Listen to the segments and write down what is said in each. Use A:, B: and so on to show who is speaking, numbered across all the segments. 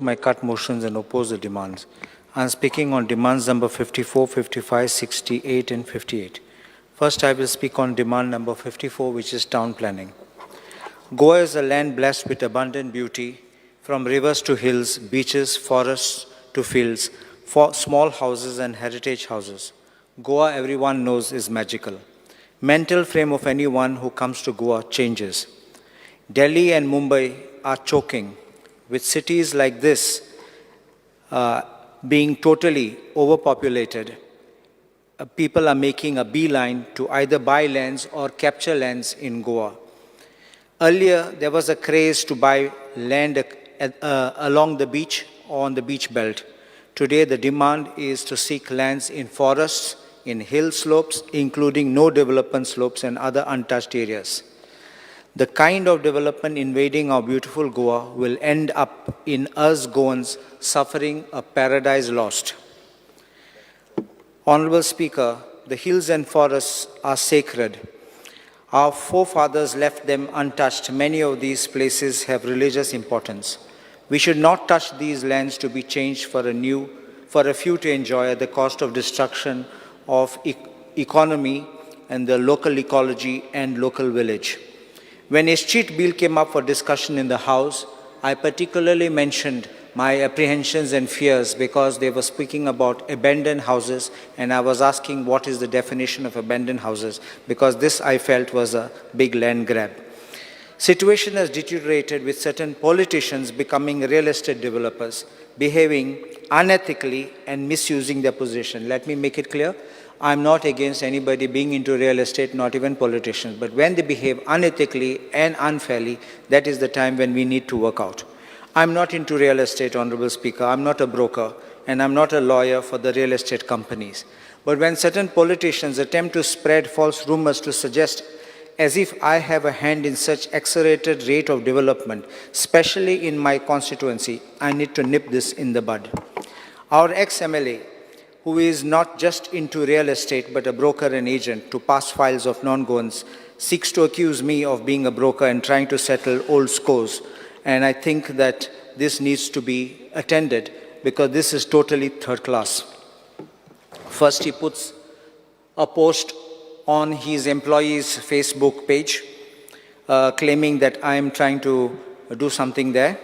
A: my cut motions and oppose the demands. I am speaking on demands number 54, 55, 68 and 58. First, I will speak on demand number 54, which is town planning. Goa is a land blessed with abundant beauty, from rivers to hills, beaches, forests to fields, for small houses and heritage houses. Goa, everyone knows, is magical. Mental frame of anyone who comes to Goa changes. Delhi and Mumbai are choking, with cities like this being totally overpopulated. People are making a beeline to either buy lands or capture lands in Goa. Earlier, there was a craze to buy land along the beach or on the beach belt. Today, the demand is to seek lands in forests, in hill slopes, including no development slopes and other untouched areas. The kind of development invading our beautiful Goa will end up in us Goans suffering a paradise lost. Honorable Speaker, the hills and forests are sacred. Our forefathers left them untouched. Many of these places have religious importance. We should not touch these lands to be changed for a few to enjoy at the cost of destruction of economy and the local ecology and local village. When a street bill came up for discussion in the House, I particularly mentioned my apprehensions and fears because they were speaking about abandoned houses, and I was asking what is the definition of abandoned houses, because this I felt was a big land grab. Situation has deteriorated with certain politicians becoming real estate developers, behaving unethically and misusing their position. Let me make it clear. I'm not against anybody being into real estate, not even politicians. But when they behave unethically and unfairly, that is the time when we need to work out. I'm not into real estate, Honorable Speaker. I'm not a broker, and I'm not a lawyer for the real estate companies. But when certain politicians attempt to spread false rumors to suggest as if I have a hand in such accelerated rate of development, especially in my constituency, I need to nip this in the bud. Our ex-MLA, who is not just into real estate but a broker and agent to pass files of non-Goans, seeks to accuse me of being a broker and trying to settle old scores. And I think that this needs to be attended because this is totally third class. First, he puts a post on his employee's Facebook page claiming that I am trying to do something there.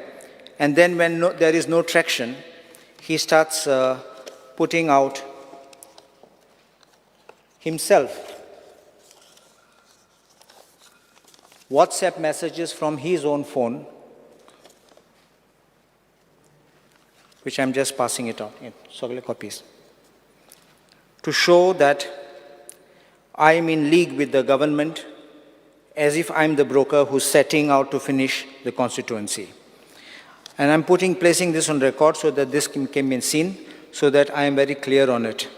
A: And then when there is no traction, he starts putting out himself WhatsApp messages from his own phone, which I'm just passing it out in several copies, to show that I am in league with the government as if I'm the broker who's setting out to finish the constituency. And I'm placing this on record so that this can be seen, so that I am very clear on it.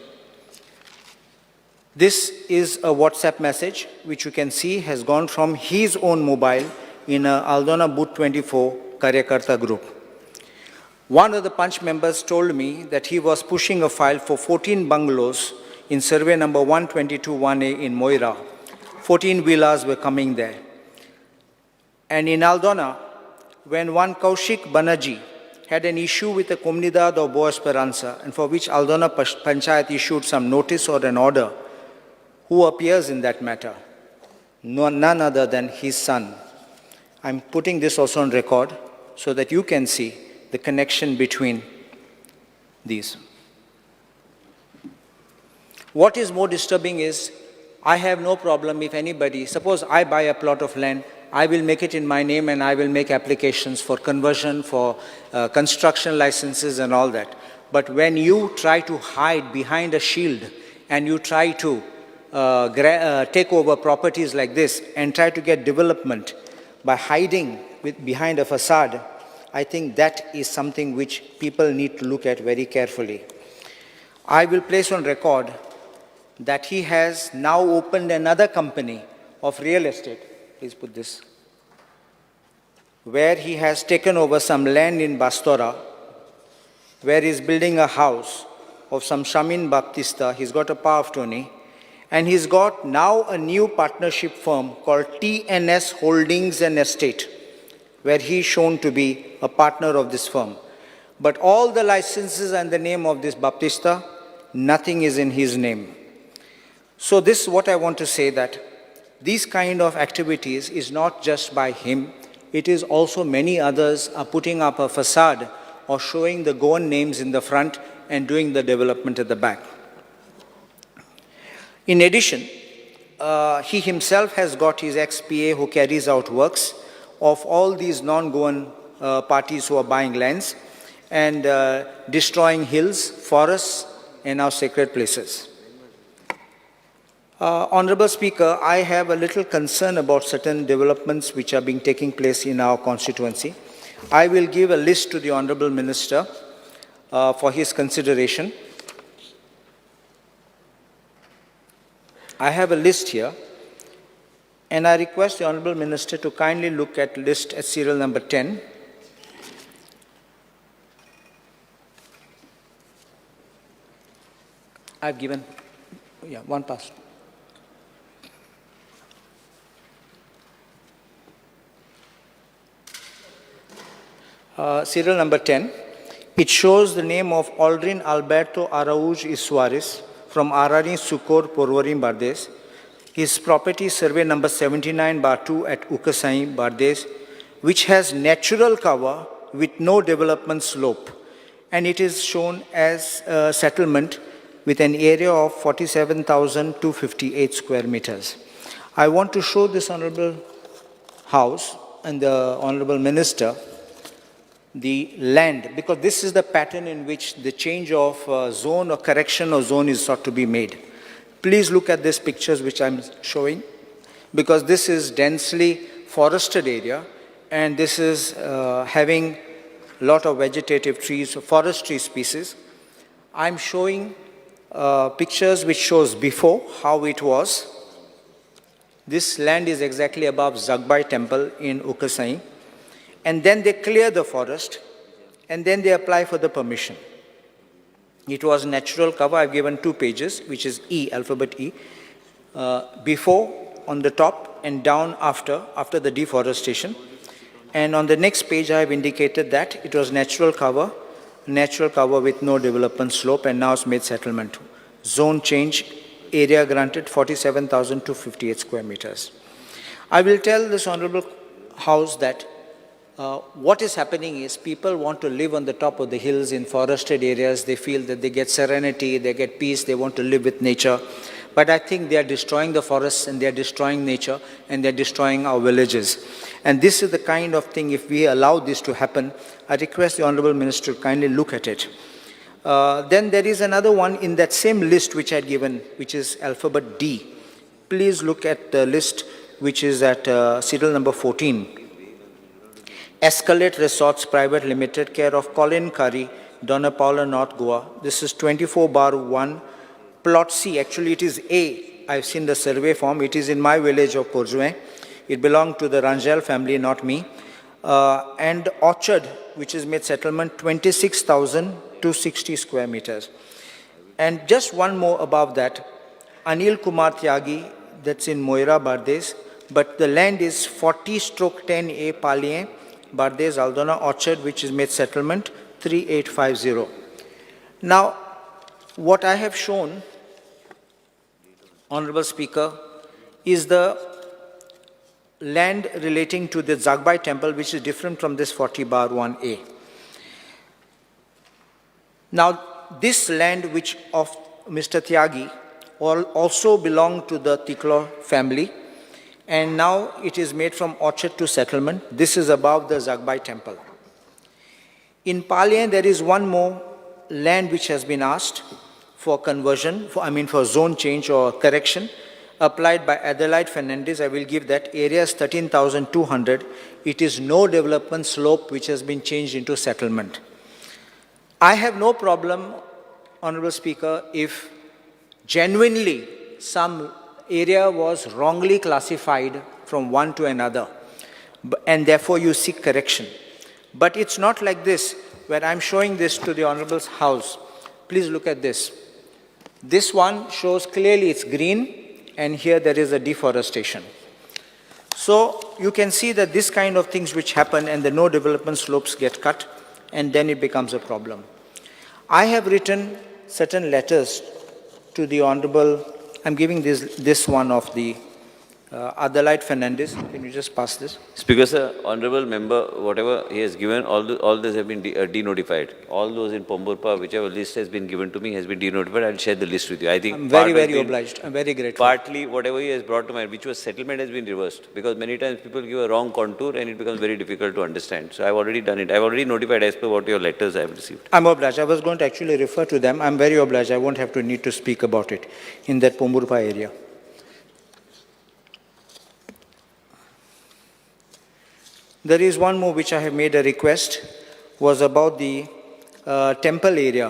A: This is a WhatsApp message, which you can see has gone from his own mobile in a Aldona Booth 24 Karyakarta group. One of the Punch members told me that he was pushing a file for 14 bungalows in survey number 122-1A in Moira. 14 villas were coming there. And in Aldona, when one Kaushik Banerjee had an issue with the Comunidad of Boa Esperanza, and for which Aldona Panchayat issued some notice or an order, who appears in that matter? None other than his son. I'm putting this also on record so that you can see the connection between these. What is more disturbing is, I have no problem if anybody, suppose I buy a plot of land, I will make it in my name and I will make applications for conversion, for construction licenses and all that. But when you try to hide behind a shield and you try to take over properties like this and try to get development by hiding behind a facade, I think that is something which people need to look at very carefully. I will place on record that he has now opened another company of real estate, please put this, where he has taken over some land in Bastora, where he is building a house of some Shamin Baptista. He's got a power of attorney, and he's got now a new partnership firm called TNS Holdings and Estate, where he's shown to be a partner of this firm. But all the licenses and the name of this Baptista, nothing is in his name. So this is what I want to say, that these kind of activities is not just by him, it is also many others are putting up a facade or showing the Goan names in the front and doing the development at the back. In addition, he himself has got his ex-PA who carries out works of all these non-Goan parties who are buying lands and destroying hills, forests, and our sacred places. Honorable Speaker, I have a little concern about certain developments which are being taking place in our constituency. I will give a list to the Honorable Minister for his consideration. I have a list here, and I request the Honorable Minister to kindly look at list at serial number 10. I've given, one pass. Serial number 10. It shows the name of Aldrin Alberto Araújo y Suarez from Ararim Sucor, Porvorim, Bardes. His property survey number 79/2 at Ukasai, Bardes, which has natural cover with no development slope, and it is shown as a settlement with an area of 47,258 square meters. I want to show this Honorable House and the Honorable Minister the land, because this is the pattern in which the change of zone or correction of zone is sought to be made. Please look at these pictures which I'm showing, because this is densely forested area, and this is having a lot of vegetative trees, forestry species. I'm showing pictures which shows before how it was. This land is exactly above Zagbai temple in Ukasai. And then they clear the forest, and then they apply for the permission. It was natural cover. I've given 2 pages, which is E, alphabet E, before on the top and down after the deforestation. And on the next page, I've indicated that it was natural cover with no development slope, and now it's made settlement. Zone change, area granted 47,258 square meters. I will tell this Honorable House that what is happening is people want to live on the top of the hills in forested areas. They feel that they get serenity, they get peace, they want to live with nature. But I think they are destroying the forests, and they are destroying nature, and they are destroying our villages. And this is the kind of thing, if we allow this to happen, I request the Honorable Minister to kindly look at it. Then there is another one in that same list which I had given, which is alphabet D. Please look at the list which is at serial number 14. Escalate Resorts Private Limited, care of Colin Curry, Donna Paula, North Goa. This is 24/1, plot C. Actually, it is A. I've seen the survey form. It is in my village of Porjuin. It belonged to the Rangel family, not me. And Orchard, which is made settlement, 26,260 square meters. And just one more above that, Anil Kumar Tyagi, that's in Moira, Bardes, but the land is 40/10A Palien, Bardes, Aldona, Orchard, which is made settlement 3850. Now, what I have shown, Honorable Speaker, is the land relating to the Zagbai temple, which is different from this 40/1A. Now, this land which of Mr. Tyagi also belonged to the Tiklo family, and now it is made from orchard to settlement. This is above the Zagbai temple. In Palien, there is one more land which has been asked for conversion, for zone change or correction, applied by Adelaide Fernandez. I will give that. Area is 13,200. It is no development slope which has been changed into settlement. I have no problem, Honorable Speaker, if genuinely some area was wrongly classified from one to another, and therefore you seek correction. But it's not like this, where I'm showing this to the Honorable House. Please look at this. This one shows clearly it's green, and here there is a deforestation. So you can see that this kind of things which happen, and the no development slopes get cut, and then it becomes a problem. I have written certain letters to the Honorable, I'm giving this one of the Adelaide Fernandez. Can you just pass this?
B: Speaker, sir, honorable member, whatever he has given, all those have been denotified. All those in Pomburpa, whichever list has been given to me, has been denotified. I'll share the list with you. I think
A: I'm very obliged. I'm very grateful.
B: Partly, whatever he has brought to mind, which was settlement, has been reversed. Because many times people give a wrong contour and it becomes very difficult to understand. So I've already done it. I've already notified as per what your letters I have received.
A: I'm obliged. I was going to actually refer to them. I'm very obliged. I won't have to need to speak about it in that Pomburpa area. There is one more which I have made a request, was about the temple area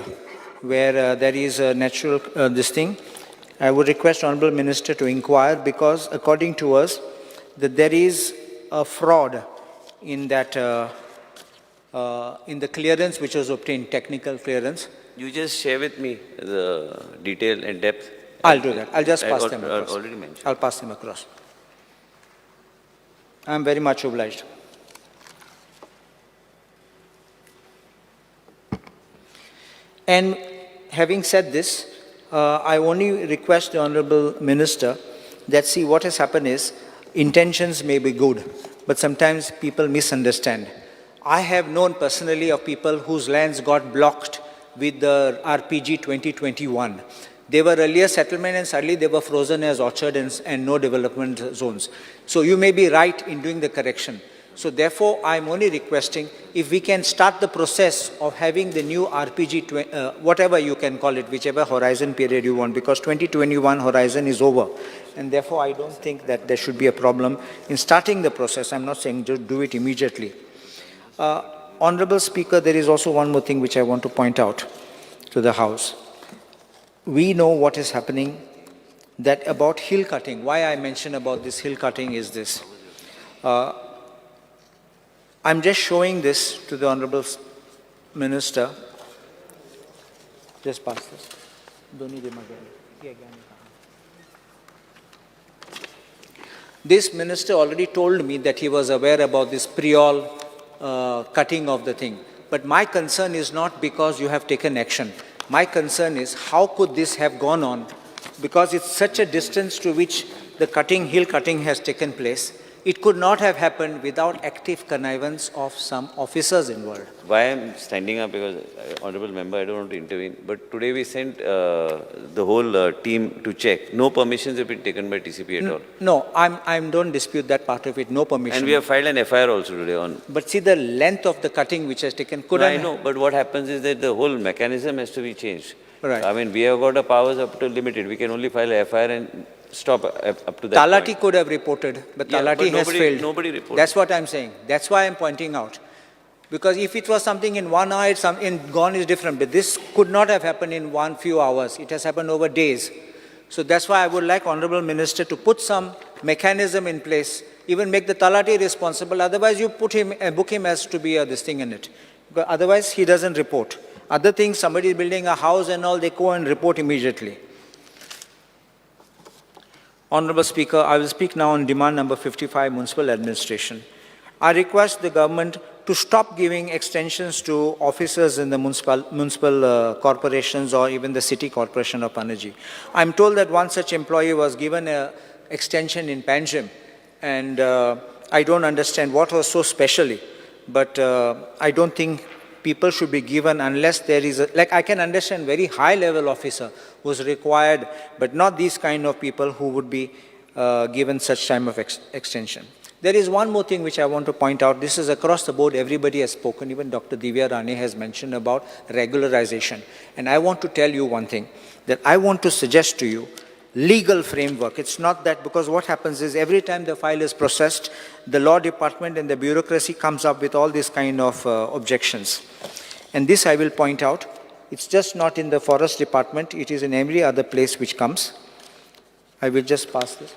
A: where there is a natural this thing. I would request Honorable Minister to inquire, because according to us that there is a fraud in that in the clearance which was obtained, technical clearance.
B: You just share with me the detail and depth.
A: I'll do that. I'll just pass them across.
B: Already mentioned.
A: I'll pass them across. I'm very much obliged. And having said this, I only request the Honorable Minister that, see, what has happened is, intentions may be good, but sometimes people misunderstand. I have known personally of people whose lands got blocked with the RPG 2021. They were earlier settlement and suddenly they were frozen as orchard and no development zones. So you may be right in doing the correction. So therefore, I'm only requesting if we can start the process of having the new RPG, whatever you can call it, whichever horizon period you want, because 2021 horizon is over. And therefore, I don't think that there should be a problem in starting the process. I'm not saying just do it immediately. Honorable Speaker, there is also one more thing which I want to point out to the House. We know what is happening, that about hill cutting. Why I mention about this hill cutting is this. I'm just showing this to the Honorable Minister. Just pass this. This minister already told me that he was aware about this Priol cutting of the thing. But my concern is not because you have taken action. My concern is how could this have gone on, because it's such a distance to which the cutting, hill cutting has taken place. It could not have happened without active connivance of some officers involved.
B: Why I'm standing up, because, Honorable Member, I don't want to intervene, but today we sent the whole team to check. No permissions have been taken by TCP at all.
A: No, I don't dispute that part of it, no permission.
B: And we have filed an FIR also today on...
A: But see, the length of the cutting which has taken could
B: I know, but what happens is that the whole mechanism has to be changed.
A: Right.
B: I mean, we have got the powers up to limited. We can only file a FIR and stop up to that
A: Talati
B: point.
A: could have reported, but Talati has failed.
B: Nobody reported.
A: That's what I'm saying. That's why I'm pointing out. Because if it was something in 1 hour, gone is different. But this could not have happened in few hours. It has happened over days. So that's why I would like Honorable Minister to put some mechanism in place, even make the Talati responsible. Otherwise, you put him, book him as to be this thing in it. But otherwise, he doesn't report. Other things, somebody is building a house and all, they go and report immediately. Honorable Speaker, I will speak now on demand number 55, Municipal Administration. I request the government to stop giving extensions to officers in the municipal corporations or even the city corporation of Panaji. I'm told that one such employee was given an extension in Panjim, and I don't understand what was so specially, but I don't think people should be given unless there is like I can understand very high level officer who's required, but not these kind of people who would be given such time of extension. There is one more thing which I want to point out. This is across the board, everybody has spoken, even Dr. Divya Rane has mentioned about regularization. And I want to tell you one thing, that I want to suggest to you legal framework. It's not that, because what happens is every time the file is processed, the law department and the bureaucracy comes up with all these kind of objections. And this I will point out. It's just not in the forest department, it is in every other place which comes. I will just pass this.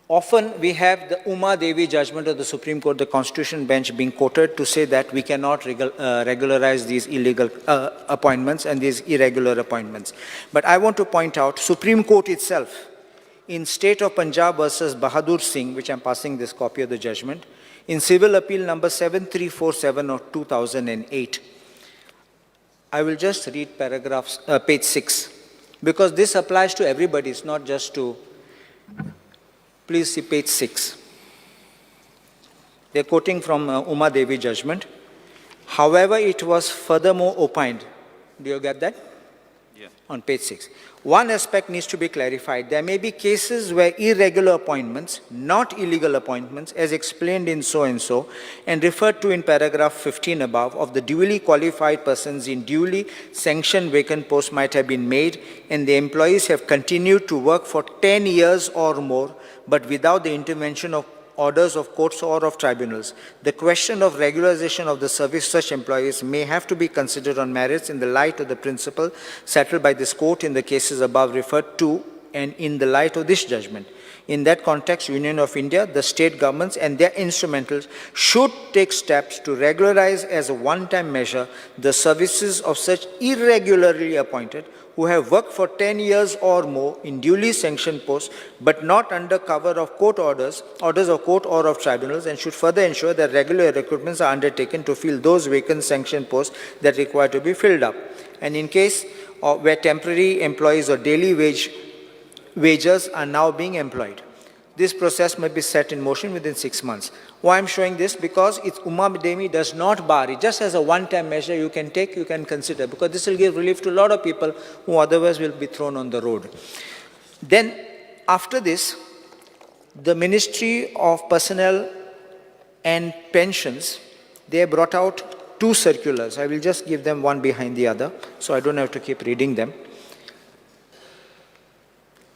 A: Often we have the Uma Devi judgment of the Supreme Court, the Constitution bench being quoted to say that we cannot regularize these illegal appointments and these irregular appointments. But I want to point out, Supreme Court itself, in State of Punjab versus Bahadur Singh, which I'm passing this copy of the judgment, In Civil Appeal number 7347 of 2008, I will just read page 6, because this applies to everybody, it's not just to, please see page 6. They're quoting from Uma Devi judgment. However, it was furthermore opined. Do you get that?
B: Yeah.
A: On page 6. One aspect needs to be clarified. There may be cases where irregular appointments, not illegal appointments, as explained in so-and-so, and referred to in paragraph 15 above, of the duly qualified persons in duly sanctioned vacant posts might have been made, and the employees have continued to work for 10 years or more, but without the intervention of orders of courts or of tribunals. The question of regularization of the service such employees may have to be considered on merits in the light of the principle settled by this court in the cases above referred to and in the light of this judgment. In that context, Union of India, the state governments and their instrumentals should take steps to regularize as a one-time measure the services of such irregularly appointed who have worked for 10 years or more in duly sanctioned posts, but not under cover of court orders of court or of tribunals, and should further ensure that regular recruitments are undertaken to fill those vacant sanctioned posts that require to be filled up. And in case where temporary employees or daily wagers are now being employed, this process must be set in motion within 6 months. Why I'm showing this? Because it's Uma Devi does not bar it. Just as a one-time measure you can take, you can consider, because this will give relief to a lot of people who otherwise will be thrown on the road. Then, after this, the Ministry of Personnel and Pensions, they brought out 2 circulars. I will just give them one behind the other, so I don't have to keep reading them,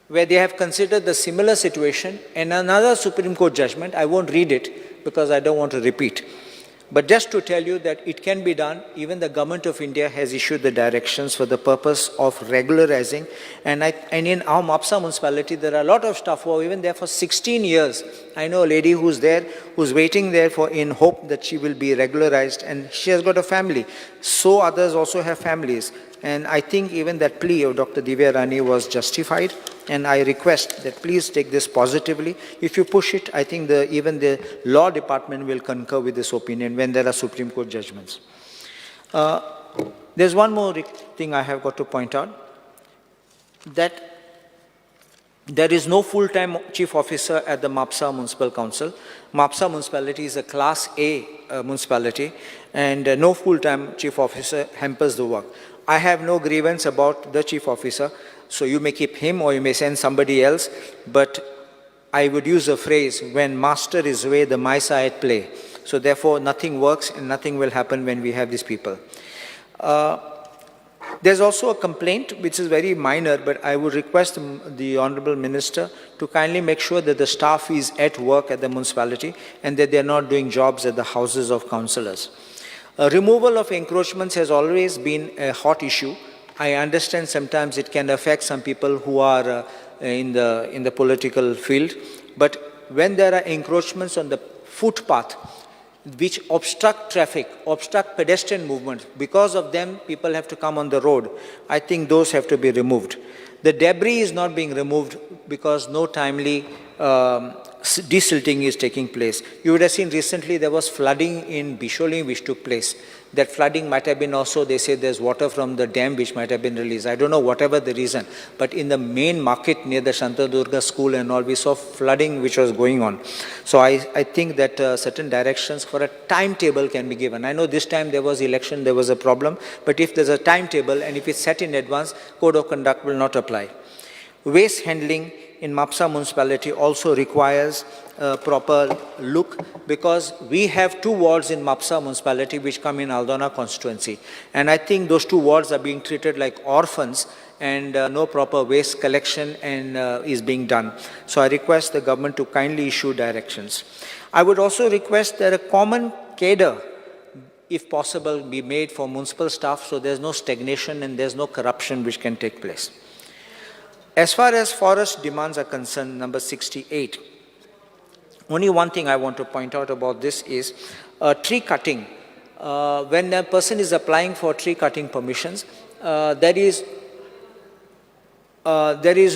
A: where they have considered the similar situation and another Supreme Court judgment. I won't read it because I don't want to repeat. But just to tell you that it can be done, even the Government of India has issued the directions for the purpose of regularizing. And in our Mapsa municipality, there are a lot of staff who are even there for 16 years. I know a lady who's there, who's waiting there in hope that she will be regularized, and she has got a family. So others also have families. And I think even that plea of Dr. Divya Rani was justified. And I request that please take this positively. If you push it, I think even the law department will concur with this opinion when there are Supreme Court judgments. There's one more thing I have got to point out, that there is no full-time chief officer at the Mapsa Municipal Council. Mapsa municipality is a Class A municipality, and no full-time chief officer hampers the work. I have no grievance about the chief officer, so you may keep him or you may send somebody else, but I would use a phrase, when master is away, the mice are at play. So therefore, nothing works and nothing will happen when we have these people. There's also a complaint which is very minor, but I would request the Honorable Minister to kindly make sure that the staff is at work at the municipality and that they're not doing jobs at the houses of councillors. Removal of encroachments has always been a hot issue. I understand sometimes it can affect some people who are in the political field, but when there are encroachments on the footpath which obstruct traffic, obstruct pedestrian movement, because of them people have to come on the road, I think those have to be removed. The debris is not being removed because no timely desilting is taking place. You would have seen recently there was flooding in Bisholi which took place. That flooding might have been also, they say there's water from the dam which might have been released. I don't know whatever the reason, but in the main market near the Shantadurga school and all, we saw flooding which was going on. So I think that certain directions for a timetable can be given. I know this time there was election, there was a problem, but if there's a timetable and if it's set in advance, code of conduct will not apply. Waste handling in Mapsa municipality also requires a proper look, because we have 2 wards in Mapsa municipality which come in Aldona constituency, and I think those 2 wards are being treated like orphans, and no proper waste collection is being done. So I request the government to kindly issue directions. I would also request that a common cadre, if possible, be made for municipal staff so there's no stagnation and there's no corruption which can take place. As far as forest demands are concerned, number 68, only one thing I want to point out about this is tree cutting. When a person is applying for tree cutting permissions, there is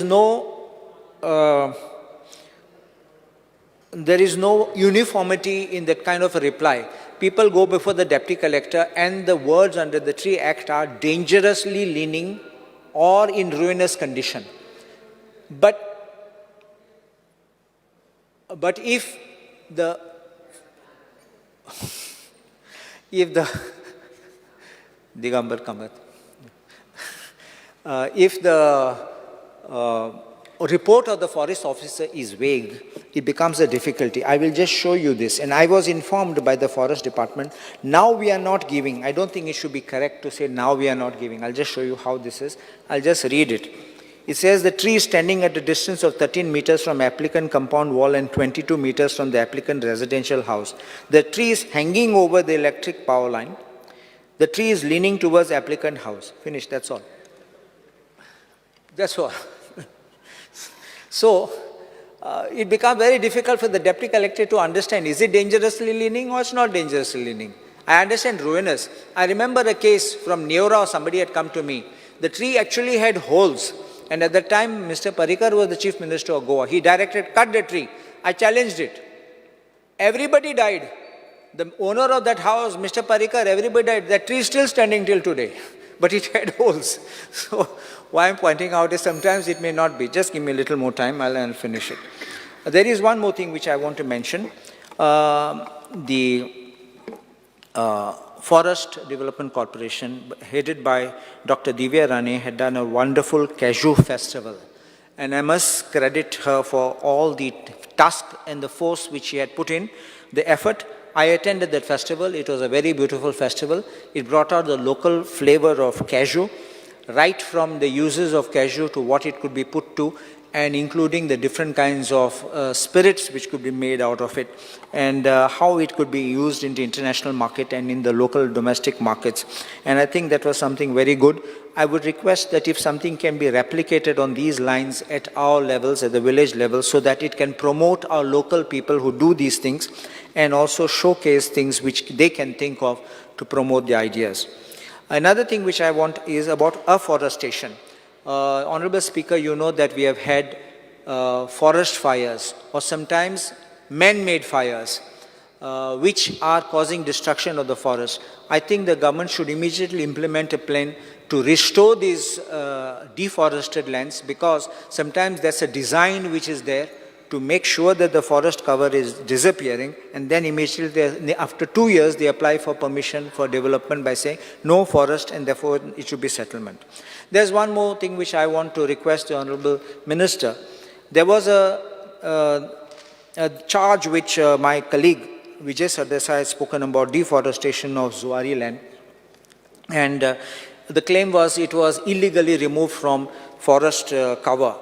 A: no there is no uniformity in that kind of a reply. People go before the deputy collector and the words under the Tree Act are dangerously leaning or in ruinous condition. But if the Digambar Kamat, if the report of the forest officer is vague, it becomes a difficulty. I will just show you this. And I was informed by the forest department, now we are not giving. I don't think it should be correct to say now we are not giving. I'll just show you how this is. I'll just read it. It says the tree is standing at a distance of 13 meters from applicant compound wall and 22 meters from the applicant residential house. The tree is hanging over the electric power line. The tree is leaning towards applicant house. Finish, that's all. That's all. So, it becomes very difficult for the deputy collector to understand, is it dangerously leaning or it's not dangerously leaning? I understand ruinous. I remember a case from Neora, or somebody had come to me. The tree actually had holes. And at that time, Mr. Parrikar was the Chief Minister of Goa. He directed, cut the tree. I challenged it. Everybody died. The owner of that house, Mr. Parrikar, everybody died. That tree is still standing till today. But it had holes. So, why I'm pointing out is sometimes it may not be. Just give me a little more time, I'll finish it. There is one more thing which I want to mention. The Forest Development Corporation, headed by Dr. Divya Rane, had done a wonderful cashew festival. And I must credit her for all the task and the force which she had put in, the effort. I attended that festival. It was a very beautiful festival. It brought out the local flavor of cashew, right from the uses of cashew to what it could be put to, and including the different kinds of spirits which could be made out of it, and how it could be used in the international market and in the local domestic markets. And I think that was something very good. I would request that if something can be replicated on these lines at our levels, at the village level, so that it can promote our local people who do these things and also showcase things which they can think of to promote the ideas. Another thing which I want is about afforestation. Honorable Speaker, you know that we have had forest fires or sometimes man-made fires which are causing destruction of the forest. I think the government should immediately implement a plan to restore these deforested lands, because sometimes there's a design which is there to make sure that the forest cover is disappearing, and then immediately after 2 years they apply for permission for development by saying no forest and therefore it should be settlement. There's one more thing which I want to request the Honorable Minister. There was a charge which my colleague Vijay Sardesai has spoken about, deforestation of Zuari land, and the claim was it was illegally removed from forest cover.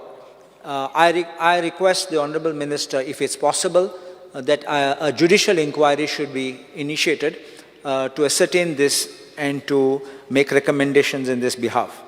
A: I request the Honorable Minister, if it's possible, that a judicial inquiry should be initiated to ascertain this and to make recommendations in this behalf.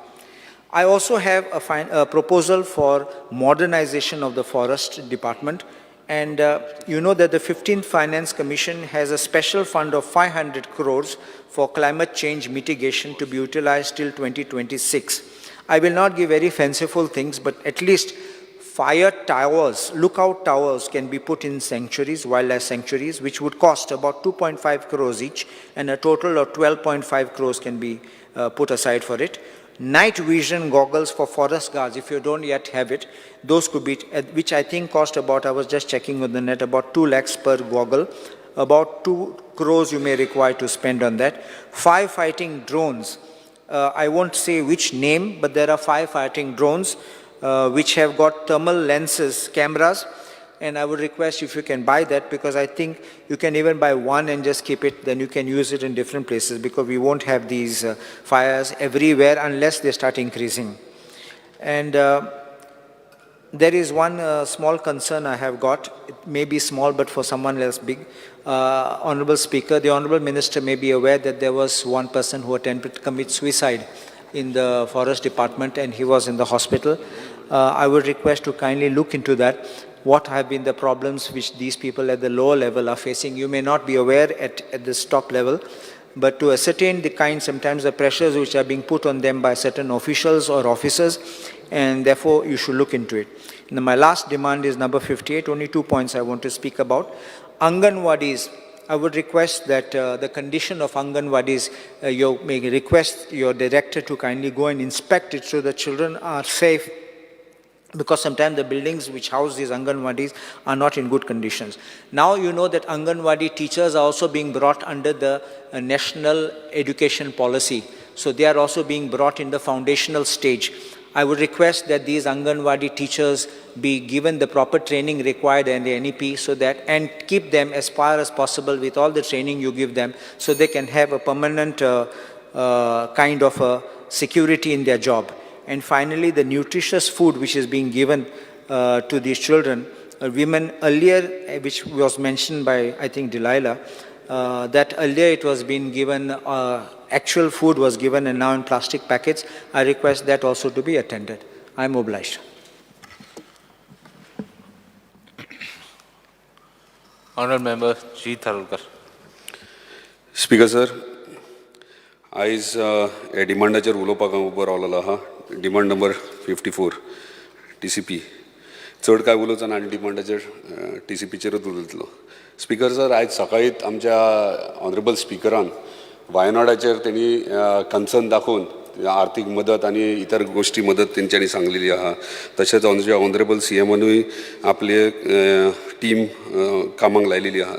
A: I also have a proposal for modernization of the Forest Department, and you know that the 15th Finance Commission has a special fund of 500 crores for climate change mitigation to be utilized till 2026. I will not give very fanciful things, but at least fire towers, lookout towers can be put in sanctuaries, wildlife sanctuaries, which would cost about 2.5 crores each, and a total of 12.5 crores can be put aside for it. Night vision goggles for forest guards, if you don't yet have it, those could be, which I think cost about, I was just checking on the net, about 2 lakhs per goggle. About 2 crores you may require to spend on that. Firefighting drones, I won't say which name, but there are firefighting drones which have got thermal lenses, cameras, and I would request if you can buy that, because I think you can even buy one and just keep it, then you can use it in different places, because we won't have these fires everywhere unless they start increasing. And there is one small concern I have got. It may be small, but for someone else big. Honorable Speaker, the Honorable Minister may be aware that there was one person who attempted to commit suicide in the Forest Department, and he was in the hospital. I would request to kindly look into that. What have been the problems which these people at the lower level are facing? You may not be aware at this top level. but to ascertain the kind, sometimes the pressures which are being put on them by certain officials or officers, and therefore you should look into it. And my last demand is number 58, only 2 points I want to speak about. Anganwadis, I would request that the condition of Anganwadis, you may request your director to kindly go and inspect it so the children are safe, because sometimes the buildings which house these Anganwadis are not in good conditions. Now you know that Anganwadi teachers are also being brought under the national education policy. So they are also being brought in the foundational stage. I would request that these Anganwadi teachers be given the proper training required in the NEP, so that, and keep them as far as possible with all the training you give them, so they can have a permanent kind of a security in their job. And finally, the nutritious food which is being given to these children. Women earlier, which was mentioned by, I think, Delilah, that earlier it was being given, actual food was given and now in plastic packets. I request that also to be attended. I am obliged.
C: Honourable Member G. Tharulkar.
D: Speaker sir, आयज हे डिमांडाचेर उलोवपाक हांव उबो रावलेलो आहा. Demand number 54 TCP. चड काय उलोवचो ना आनी डिमांडाचेर TCPचेरूच उलयतलो. स्पीकर सर, आयज सकाळीच आमच्या ऑनरेबल स्पीकरान वायनाडाचेर त्यांनी कन्सर्न दाखोवन आर्थीक मदत आनी इतर गोष्टी मदत तेंच्यांनी सांगलेली आहा. तशेंच ऑनरेबल CMनूय आपले टीम कामाक लायलेली आहा.